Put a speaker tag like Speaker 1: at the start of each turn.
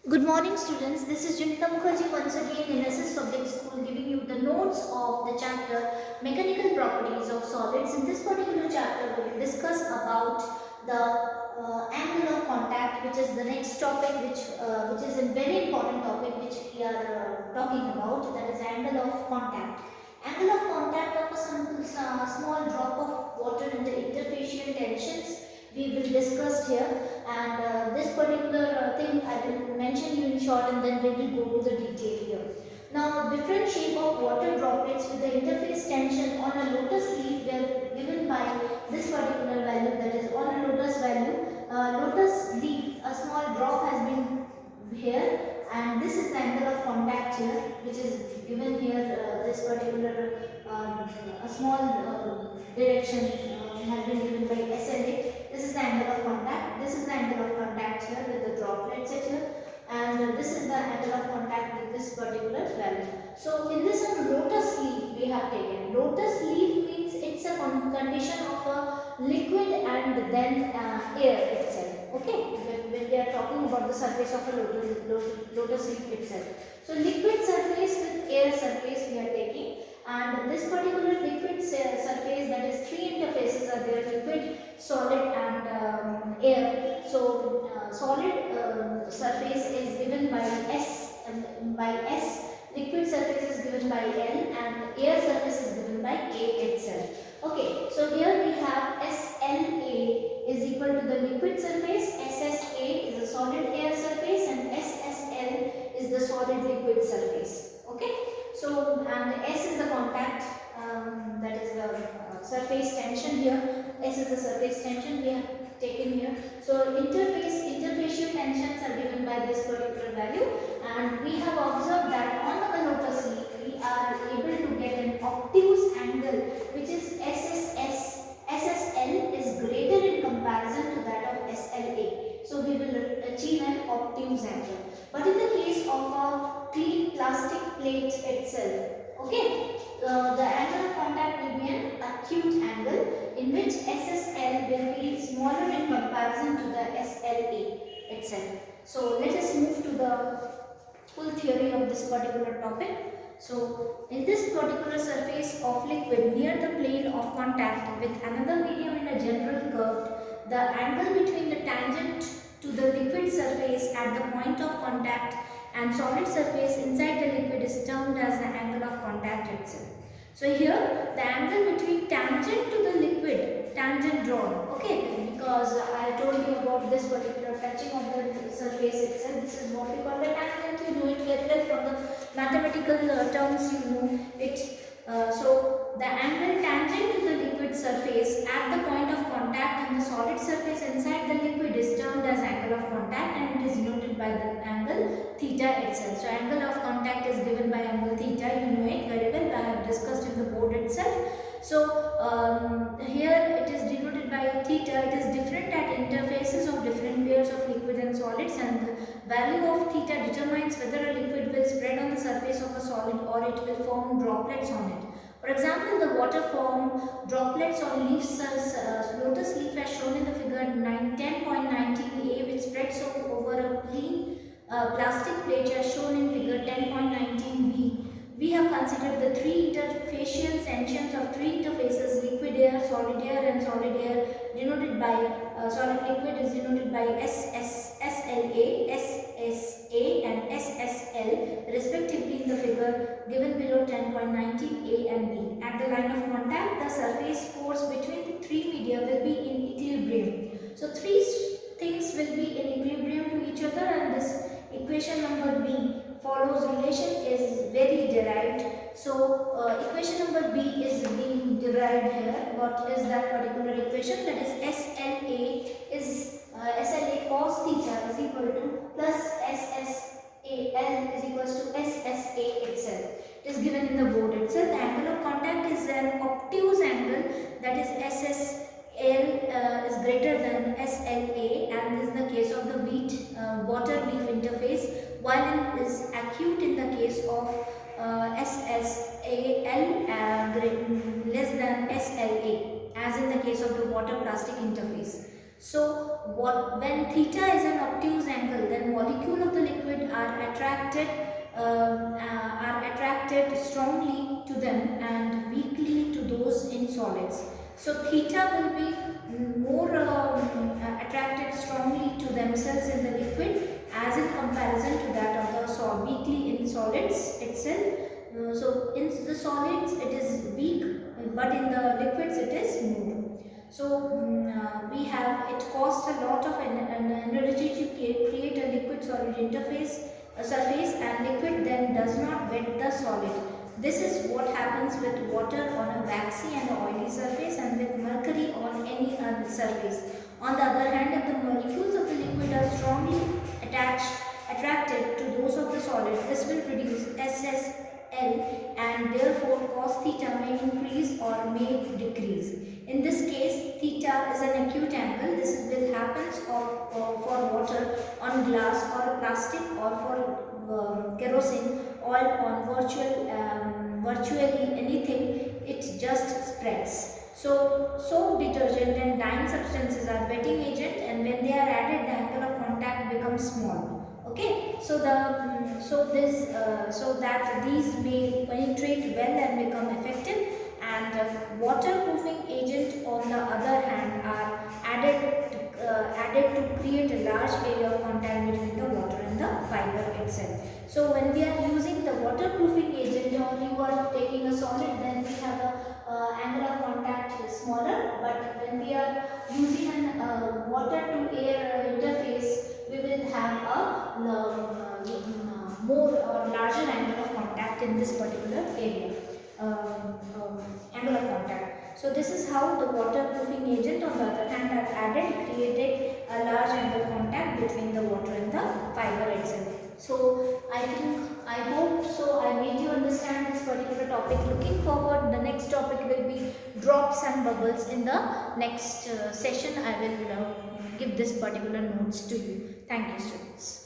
Speaker 1: Good morning students, this is Junita Mukherjee once again in SS Public School giving you the notes of the chapter Mechanical Properties of Solids. In this particular chapter we will discuss about the angle of contact, which is the next topic, which is a very important topic which we are talking about, that is angle of contact. Angle of contact of a small drop of water in the interfacial tensions we will discuss here, and this particular thing I will mention you in short and then we will go to the detail here. Now different shape of water droplets with the interface tension on a lotus leaf were given by this particular value, that is on a lotus value. Lotus leaf, a small drop has been here, and this is the angle of contact here which is given here. This particular a small direction has been given by SLA. This is the angle of contact. This is the angle of contact here with the droplets here, and this is the angle of contact with this particular value. So in this one, lotus leaf we have taken. Lotus leaf means it's a condition of a liquid and then air itself. Okay, when we are talking about the surface of a lotus leaf itself. So liquid surface with air surface we are taking, and this particular liquid surface, that is three interfaces are there: liquid, solid and air. So solid surface is given by S, liquid surface is given by L, and air surface is given by K itself. Okay, so here we have SLA is equal to the liquid surface, SSA is the solid air surface, and SSL is the solid liquid surface. Okay, so and S is the contact, that is the surface tension here. S is the surface tension we have taken here. So interfacial tensions are given by this particular value, and we have observed that on the lotus leaf we are able to get an obtuse angle which is SSL is greater in comparison to that of SLA. So we will achieve an obtuse angle. But in the case of a clean plastic plate itself, okay, the angle of contact will be an acute angle in which SSL will be smaller in comparison to the SLA itself. So let us move to the full theory of this particular topic. So in this particular surface of liquid near the plane of contact with another medium in a general curve, the angle between the tangent to the liquid surface at the point of contact and solid surface inside the liquid is termed as the angle of contact itself. So here the angle between tangent to the liquid, tangent drawn, okay, because I told you about this particular touching of the surface itself. This is what we call the tangent. You know it very well from the mathematical terms, you know it. So the angle tangent to the liquid surface at the point of contact and the solid surface inside the liquid is termed as angle of contact, and it is denoted by the angle theta itself. So angle of contact is given by angle theta. You know it very well. I have discussed in the board itself. So here it is denoted by theta. It is different at interfaces of different layers of liquid and solids, and the value of theta determines whether a liquid will spread on the surface of a solid or it will form droplets on it. For example, the water form droplets on leaves, lotus leaf as shown in the figure 10.19a, which spreads over a clean plastic plate as shown in figure 10.19b. We have considered the three interfacial tensions of three interfaces: liquid air, solid air and solid air, denoted by solid liquid is denoted by SLA, SSA and SSL respectively in the figure given below 10.19a and b. At the line of contact, the surface force between the three media will be in equilibrium. So three things will be in equilibrium to each other, and this equation number B follows relation is very derived. So equation number B is being derived here. What is that particular equation? That is SLA cos theta is equal to plus SSAL is equals to SSA itself. It is given in the board itself. The angle of contact is an obtuse angle, that is SSL is greater than SLA, and this is the case of the water leaf interface, while it is acute in the case of SSAL less than SLA, as in the case of the water plastic interface. When theta is an obtuse angle, then molecule of the liquid are attracted strongly to them and weakly to those in solids. So theta will be more attracted strongly to themselves in the liquid as in comparison to that of the weakly in solids itself. So in the solids it is weak, but in the liquids it is more. So we have, it costs a lot of energy to create a liquid solid interface surface, and liquid then does not wet the solid. This is what happens with water on a waxy and oily surface and with mercury on any other surface. On the other hand, if the molecules of the liquid are strongly attracted to those of the solid, this will produce SSL, and therefore cos theta may increase or may decrease. In this case, theta is an acute angle. This will happen for water on glass or plastic, or for kerosene oil on virtually anything. It just spreads. So soap, detergent and dyeing substances are wetting agent, and when they are added, the angle of contact becomes small. Okay, so so that these may penetrate well and become effective. And waterproofing agent on the other hand are added to create a large area of contact between the water and the fiber itself. So when we are using the waterproofing agent, or you are taking a solid, then we have a angle of contact is smaller, but when we are using an water to air interface, we will have a more or larger angle of contact in this particular area. Angle of contact. So this is how the waterproofing agent on the other hand are added, created a large angle of contact between the water and the fiber itself. So I hope so I made you understand this particular topic. Looking forward, the next topic will be drops and bubbles. In the next session I will give this particular notes to you. Thank you, students.